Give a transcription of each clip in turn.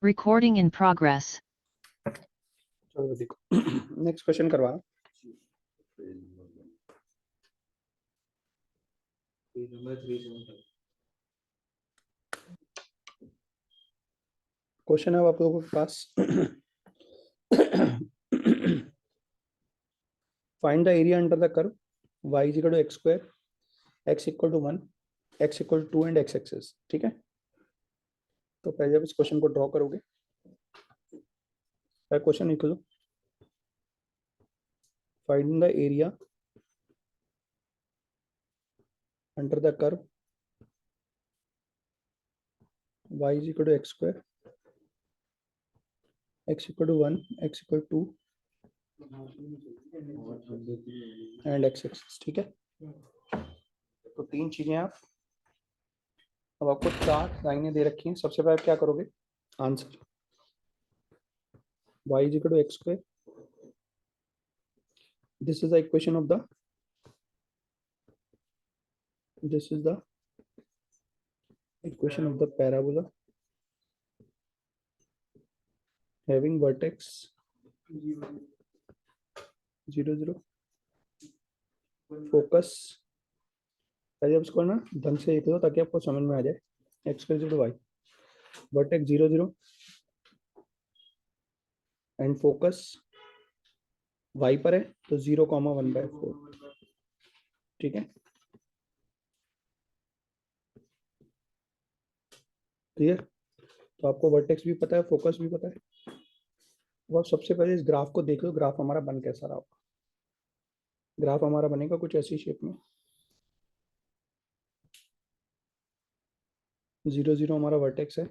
Recording in progress. चलो देखो next question करवा। क्वेश्चन है आप लोगों के पास find the area under the curve y is equal to x square, x equal to 1, x equal to 2 and x axis. ठीक है, तो पहले आप इस क्वेश्चन को ड्रॉ करोगे। क्वेश्चन लिखो, find the area under the curve y is equal to x square, x equal to 1, x equal to 2 and x axis. ठीक है, तो तीन चीजें आप, अब आपको चार लाइनें दे रखी हैं। सबसे पहले क्या करोगे, answer y is equal to x square. This is the equation of the, this is the equation of the parabola having vertex 0 0, focus। पहले आप इसको ना ढंग से लिख लो ताकि आपको समझ में आ जाए। x square equal to y, vertex 0 0 and focus y पर है तो 0,1/4। ठीक है, क्लियर? तो आपको वर्टेक्स भी पता है, फोकस भी पता है। वो आप सबसे पहले इस ग्राफ को देख लो, ग्राफ हमारा बन कैसा रहा होगा। ग्राफ हमारा बनेगा कुछ ऐसी शेप में, 0 0 हमारा वर्टेक्स है,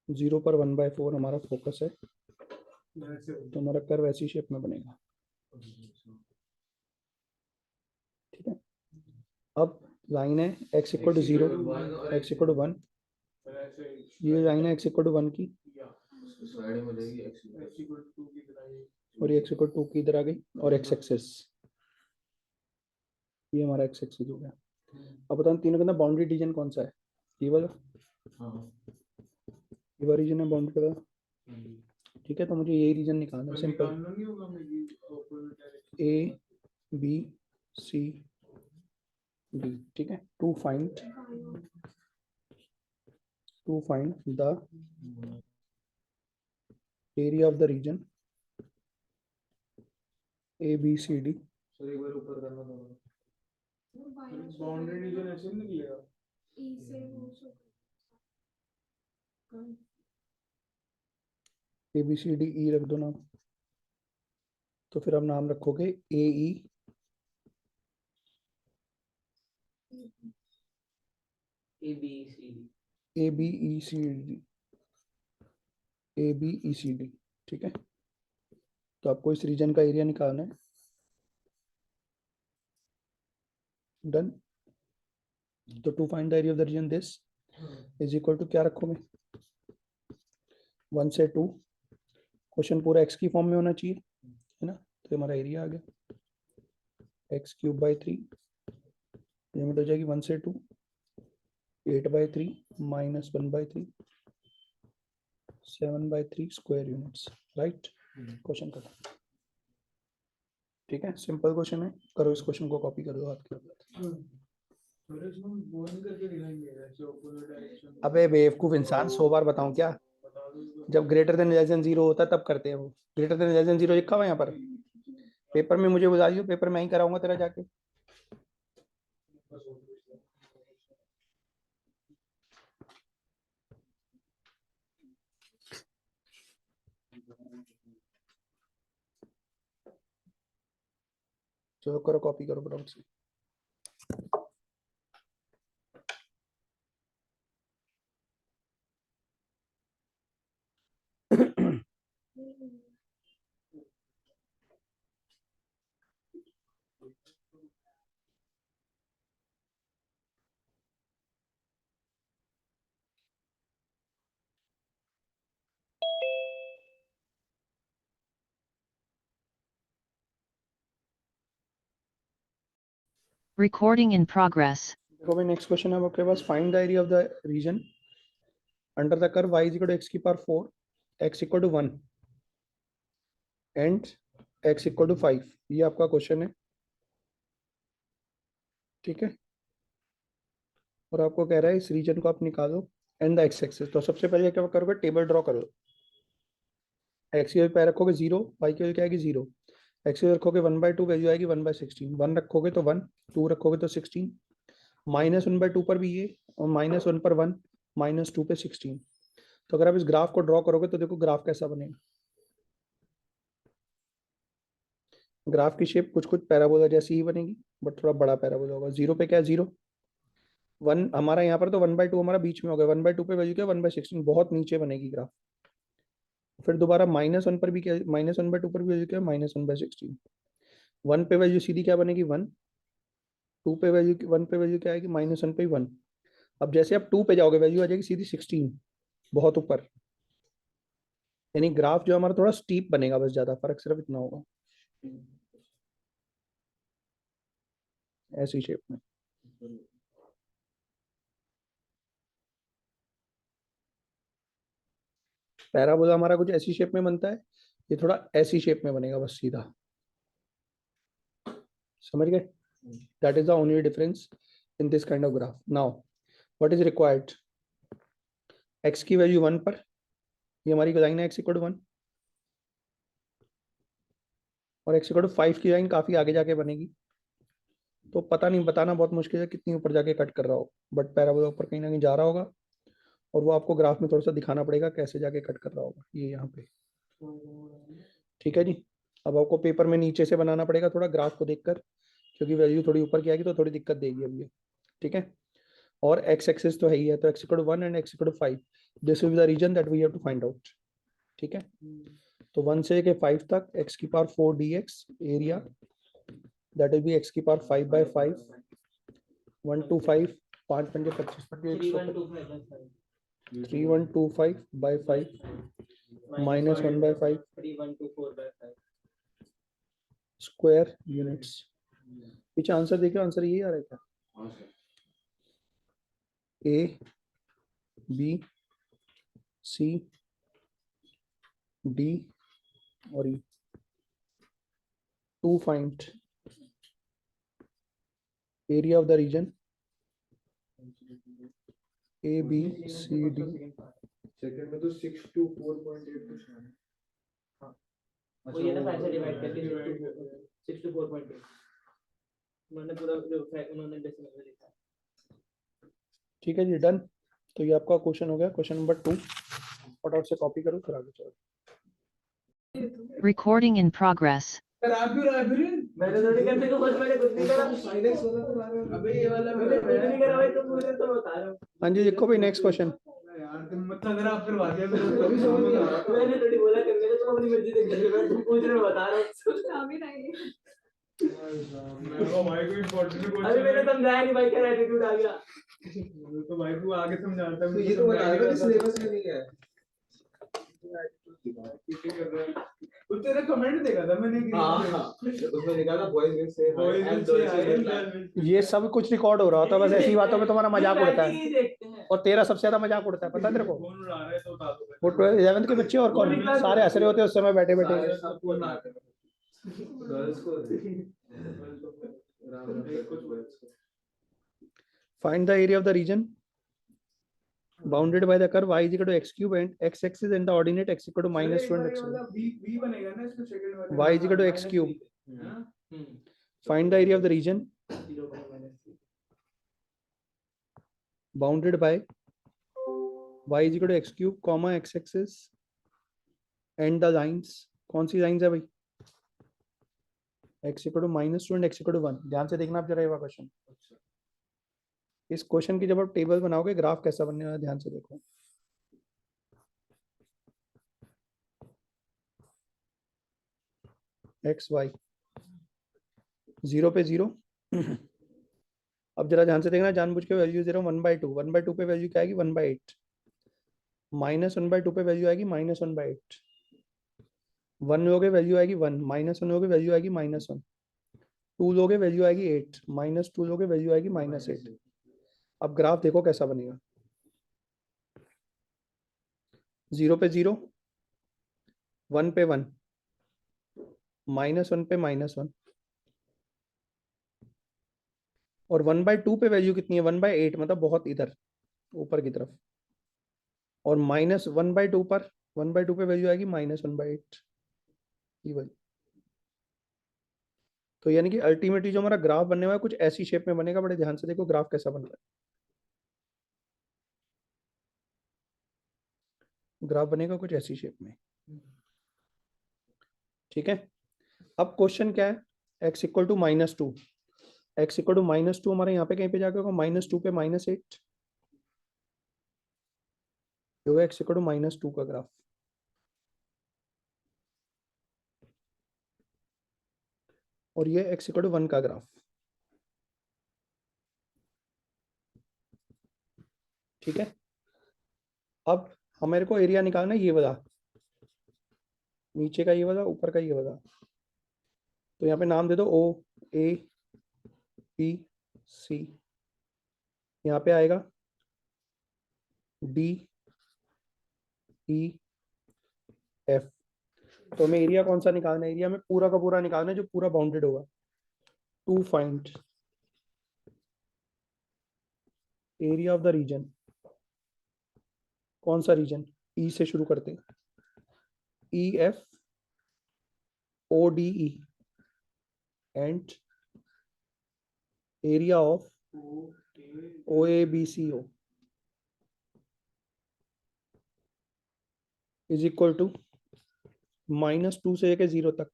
0 पर 1/4 हमारा फोकस है, तो हमारा कर्व ऐसी शेप में बनेगा। ठीक है, अब लाइन है x equal to 0, x equal to 1, ये लाइन है x इक्वल टू 1 की, और ये x इक्वल टू 2 की इधर आ गई, और x एक्सिस, ये हमारा x एक्सिस हो गया। अब बताओ तीनों के अंदर बाउंड्री रीजन कौन सा है? ये वाला, ये वाला रीजन है बाउंड्री का। ठीक है, तो मुझे यही रीजन निकालना है, simple, A B C D. ठीक है, to find the area of the region A B C D. Sir एक बार ऊपर करना दोनों, बाउंड्री रीजन ऐसे नहीं निकलेगा। ए बी सी डी ई रख दो नाम, तो फिर आप नाम रखोगे A E A B C D, A B E C D, A B E C D. ठीक है, तो आपको इस रीजन का एरिया निकालना है। डन। तो to find the area of the region this is equal to क्या रखोगे, 1 से 2। क्वेश्चन पूरा x की फॉर्म में होना चाहिए, है ना? तो हमारा एरिया आ गया x³/3, लिमिट हो जाएगी 1 से 2, 8/3 minus 1/3, 7/3 square units. Right, question खत्म। ठीक है, सिंपल क्वेश्चन है, करो इस क्वेश्चन को, कॉपी कर दो हाथ के। अबे बेवकूफ इंसान, 100 बार बताऊं क्या? जब ग्रेटर देन लेस देन 0 होता है तब करते हैं वो। ग्रेटर देन लेस देन 0 लिखा हुआ है यहाँ पर पेपर में, मुझे बुला दियो, पेपर में ही कराऊंगा तेरा जाके। चलो करो, कॉपी करो फटाफट से। Recording in progress. देखो भाई, नेक्स्ट क्वेश्चन है आपके पास, find the area of the region under the curve y is equal to x की power 4, x equal to 1 and x equal to 5। ये आपका क्वेश्चन है, ठीक है। और आपको कह रहा है इस रीजन को आप निकालो एंड द एक्स एक्सिस। तो सबसे पहले क्या करोगे, टेबल ड्रॉ करो। एक्स की वैल्यू पे रखोगे 0, वाई की वैल्यू क्या आएगी 0। एक्स की वैल्यू रखोगे 1/2, वैल्यू आएगी 1/16। 1 रखोगे तो 1, 2 रखोगे तो 16, -1/2 पर भी ये, और -1 पर 1, -2 पे 16। तो अगर आप इस ग्राफ को ड्रॉ करोगे तो देखो ग्राफ कैसा बनेगा। ग्राफ की शेप कुछ कुछ पैराबोला जैसी ही बनेगी, बट थोड़ा बड़ा पैराबोला होगा। 0 पे क्या है 0, 1 हमारा यहाँ पर तो 1/2 हमारा बीच में हो गया। 1/2 पे वैल्यू क्या 1/16, बहुत नीचे बनेगी ग्राफ। फिर दोबारा -1 पर भी क्या, -1/2 पर भी वैल्यू क्या -1/16। 1 पे वैल्यू सीधी क्या बनेगी 1, 2 पे वैल्यू 1 पे वैल्यू क्या आएगी -1 पे 1। अब जैसे आप 2 पे जाओगे वैल्यू आ जाएगी सीधी 16, बहुत ऊपर। यानी ग्राफ जो हमारा थोड़ा स्टीप बनेगा, बस ज्यादा फर्क सिर्फ इतना होगा, ऐसी शेप में। पैराबोला हमारा कुछ ऐसी शेप में बनता है, ये थोड़ा ऐसी शेप में बनेगा, बस सीधा। समझ गए? That is the only difference in this kind of graph. Now what is required, x की वैल्यू 1 पर, ये हमारी लाइन है x इक्वल टू 1, और x इक्वल टू 5 की लाइन काफी आगे जाके बनेगी। तो पता नहीं, बताना बहुत मुश्किल है कितनी ऊपर जाके कट कर रहा हो, बट पैराबोला ऊपर कहीं ना कहीं जा रहा होगा, और वो आपको ग्राफ में थोड़ा सा दिखाना पड़ेगा कैसे जाके कट कर रहा होगा, ये यहाँ पे। ठीक है जी। अब आपको पेपर में नीचे से बनाना पड़ेगा थोड़ा ग्राफ को देखकर, क्योंकि वैल्यू थोड़ी ऊपर की आएगी तो थोड़ी दिक्कत देगी अभी ये, ठीक है। और एक्स एक्सिस तो है ही है, तो x equal to 1 and x equal to 5, this will be the region that we have to find out. ठीक है, तो 1 से लेके 5 तक x की power 4 dx area, that will be x की पावर 5/5, 1 to 5, 5 पंजे 25, 3125/5 -1/5 स्क्वायर यूनिट्स। पीछे आंसर देखिए, आंसर यही आ रहा है क्या, A B C D और E। To find area of the region A B C D। Second में तो 6 to 4.8 कुछ है। वो ये ना 5 से डिवाइड करके 6 to 4.8 उन्होंने पूरा जो उन्होंने डेसिमल में लिखा है। ठीक है जी, डन। तो ये आपका क्वेश्चन हो गया, क्वेश्चन नंबर 2। फटाफट से कॉपी करो फिर आगे चलो। Recording in progress. पर आप भी रहा फिर मैंने थोड़ी करने को बस मैंने कुछ नहीं करा। साइलेंस वाला तो रहा है अबे ये वाला मैंने कुछ नहीं करा भाई, तुम मुझे तो बता रहे हो। हाँ जी, देखो भाई नेक्स्ट क्वेश्चन। यार तुम मतलब अगर आप करवा दिया फिर तभी समझ में आ रहा था। मैंने थोड़ी बोला करने को, तुम अपनी मर्जी से कर रहे हो, मैं तुम पूछ रहे हो बता रहा हूँ। मेरे भाई को इम्पोर्टेंट क्वेश्चन अभी मैंने समझाया नहीं भाई, क्या एटीट्यूड आ गया। तो भाई को आगे समझाता हूँ। ये तो बता दो कि सिलेबस में नहीं है। वो तेरा कमेंट देखा था मैंने कि उसमें लिखा था boys will say hi and girls will like. ये सब कुछ रिकॉर्ड हो रहा होता है, बस ऐसी बातों में तुम्हारा मजाक उड़ता है, देखते हैं। और तेरा सबसे ज्यादा मजाक उड़ता है, पता है तेरे को। कौन उड़ा रहा है तो बता दो। वो 11th के बच्चे और कौन, सारे हंस रहे होते हैं उस समय बैठे बैठे। सारे सबको ना गर्ल्स को कुछ बॉयज को। Find the area of the region bounded by the curve y is equal to x cube and x axis and the ordinate x equal to -2 and x cube. B बनेगा ना इसमें second वाला। y is equal to x cube. Find the area of the region bounded by y is equal to x cube, comma x axis and the lines। कौन सी lines है भाई, x equal to -2 and x equal to 1। ध्यान से देखना आप जरा ये question. इस क्वेश्चन की जब आप टेबल बनाओगे ग्राफ कैसा बनने वाला है, ध्यान से देखो। एक्स वाई 0 पे 0। अब जरा ध्यान से देखना, जानबूझ के वैल्यू 0, 1/2, 1/2 पे वैल्यू क्या आएगी 1/8, -1/2 पे वैल्यू आएगी -1/8, 1 लोगे वैल्यू आएगी 1, -1 लोगे वैल्यू आएगी -1, 2 लोगे वैल्यू आएगी 8, -2 लोगे वैल्यू आएगी -8। अब ग्राफ देखो कैसा बनेगा। 0 पे 0, 1 पे 1, -1 पे -1, और 1/2 पे वैल्यू कितनी है? 1/8, मतलब बहुत इधर ऊपर की तरफ। और -1/2 पर 1/2 पे वैल्यू आएगी -1/8 की वैल्यू। तो यानी कि अल्टीमेटली जो हमारा ग्राफ बनने वाला है कुछ ऐसी शेप में बनेगा। बड़े ध्यान से देखो ग्राफ कैसा बन रहा है। ग्राफ बनेगा कुछ ऐसी शेप में, ठीक है। अब क्वेश्चन क्या है? x equal to -2, x equal to -2 हमारे यहाँ पे कहीं पे जाके होगा -2 पे -8, जो है x इक्वल टू -2 का ग्राफ। और ये x इक्वल टू 1 का ग्राफ, ठीक है। अब हमारे को एरिया निकालना है ये वाला, नीचे का ये वाला, ऊपर का ये वाला। तो यहाँ पे नाम दे दो O A B C। यहाँ पे आएगा D E F। तो हमें एरिया कौन सा निकालना है? एरिया में पूरा का पूरा निकालना है जो पूरा बाउंडेड होगा। To find area of the region. कौन सा रीजन? ई से शुरू करते हैं, EFODE and area of OABCO is equal to -2 से लेकर 0 तक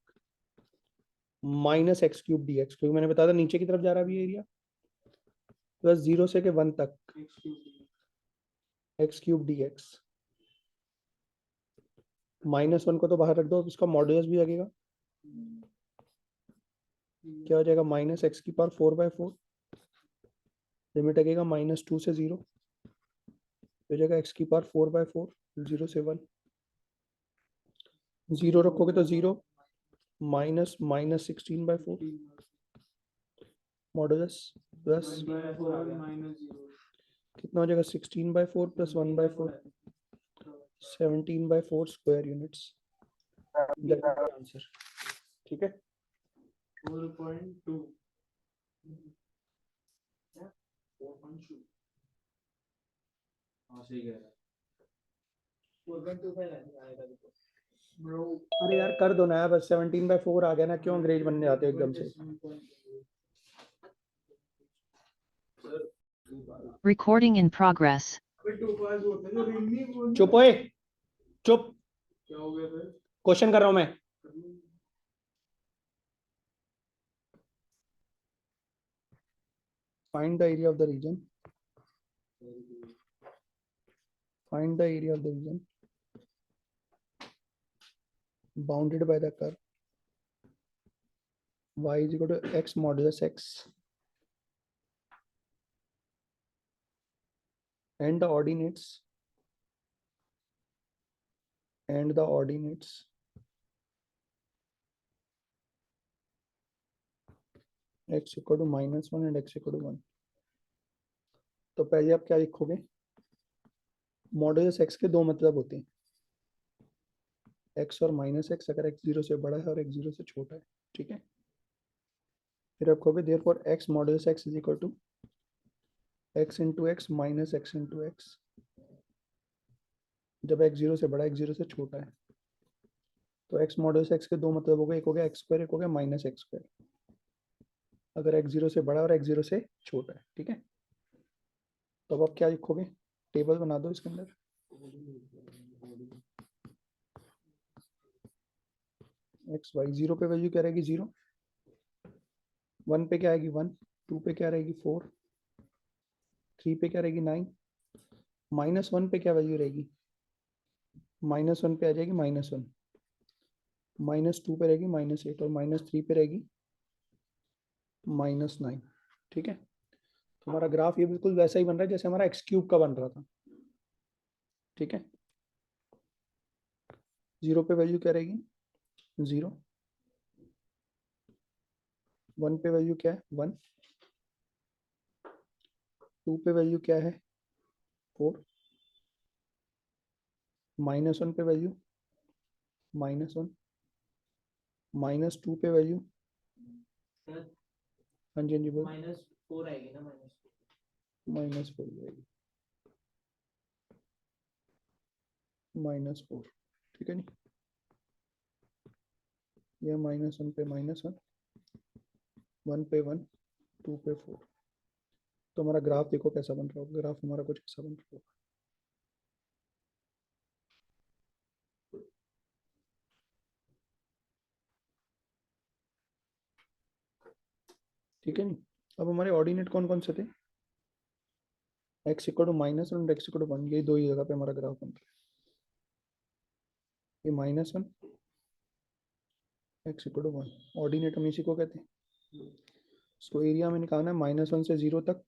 -x³ dx, क्योंकि मैंने बताया था नीचे की तरफ जा रहा है एरिया, प्लस 0 से 1 तक x³ dx। -1 को तो बाहर रख दो, अब इसका मॉडुलस भी लगेगा। क्या हो जाएगा? -x⁴/4, लिमिट लगेगा -2 से 0, हो जाएगा x⁴/4, 0 से 1, 0 रखोगे तो 0, -16/4 मॉडुलस प्लस कितना हो जाएगा? 16/4 प्लस 1/4, 17/4 स्क्वायर यूनिट्स। आंसर, ठीक है। 4.2 हाँ सही कह रहा है 4.25 आएगा देखो। ब्रो। अरे यार कर दो ना यार, बस 17/4 आ गया ना, क्यों अंग्रेज बनने जाते हो एकदम से? Recording in progress. अबे 2 पास होते हैं जो रिंग नहीं बोलते। चुप ओए, चुप, क्या हो गया फिर? क्वेश्चन कर रहा हूं मैं। Find the area of the region, find the area of the region bounded by the curve y is equal to x modulus x and the ordinates x equal to -1 and x equal to 1। तो पहले आप क्या लिखोगे? Modulus x के दो मतलब होते हैं, x और -x, अगर x 0 से बड़ा है और x 0 से छोटा है, ठीक है। फिर आप कहोगे therefore x modulus x is equal to x into x minus x into x, जब x 0 से बड़ा है, x 0 से छोटा है। तो x मॉडुलस x के दो मतलब हो गए, एक हो गया x², एक हो गया -x², अगर x 0 से बड़ा और x 0 से छोटा है, ठीक है। तो अब आप क्या लिखोगे? टेबल बना दो इसके अंदर। एक्स वाई 0 पे वैल्यू क्या रहेगी? 0, 1 पे क्या आएगी? 1, 2 पे क्या रहेगी? 4, 3 पे क्या रहेगी? 9, -1 पे क्या वैल्यू रहेगी? -1 पे आ जाएगी -1, -2 पे रहेगी -8, और -3 पे रहेगी -9, ठीक है। तो हमारा ग्राफ ये बिल्कुल वैसा ही बन रहा है जैसे हमारा x³ का बन रहा था, ठीक है। 0 पे वैल्यू क्या रहेगी? 0, 1 पे वैल्यू क्या है? 1, 2 पे वैल्यू क्या है? 4, -1 पे वैल्यू, -1, -2 पे वैल्यू। सर हाँ जी हाँ जी बोल। -4 आएगी ना, -4 जाएगी, -4, ठीक है नहीं। यह -1 पे -1, 1 पे 1, 2 पे 4। तो हमारा ग्राफ देखो कैसा बन रहा होगा, ग्राफ हमारा कुछ ऐसा बन रहा होगा। ठीक है नहीं। अब हमारे ऑर्डिनेट कौन कौन से थे, x इक्वल टू -1 और x इक्वल टू 1, यही दो ही जगह पे हमारा ग्राफ बन रहा है। ये -1, x इक्वल टू 1, ऑर्डिनेट हम इसी को कहते हैं। इसको एरिया में निकालना है -1 से 0 तक,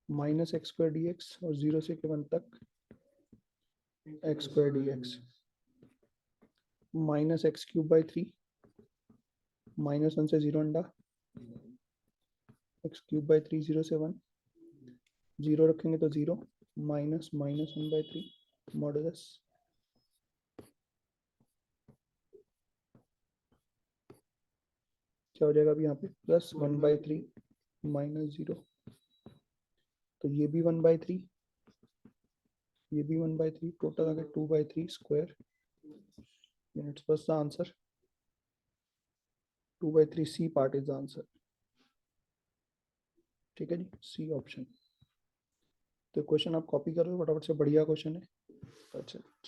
-x² dx, और 0 से 1 तक x² dx, -x³/3, -1 से 0 अंडा, x³/3, 0 से 1, 0 रखेंगे तो 0, -1/3 मॉडुलस, क्या हो जाएगा अभी यहाँ पे, +1/3 -0। तो ये भी 1/3, ये भी 1/3, टोटल आ गया 2/3 square. It's first the answer, 2/3, C part is the answer। ठीक है जी, सी ऑप्शन। तो क्वेश्चन आप कॉपी कर लो फटाफट से, बढ़िया क्वेश्चन है। That's it।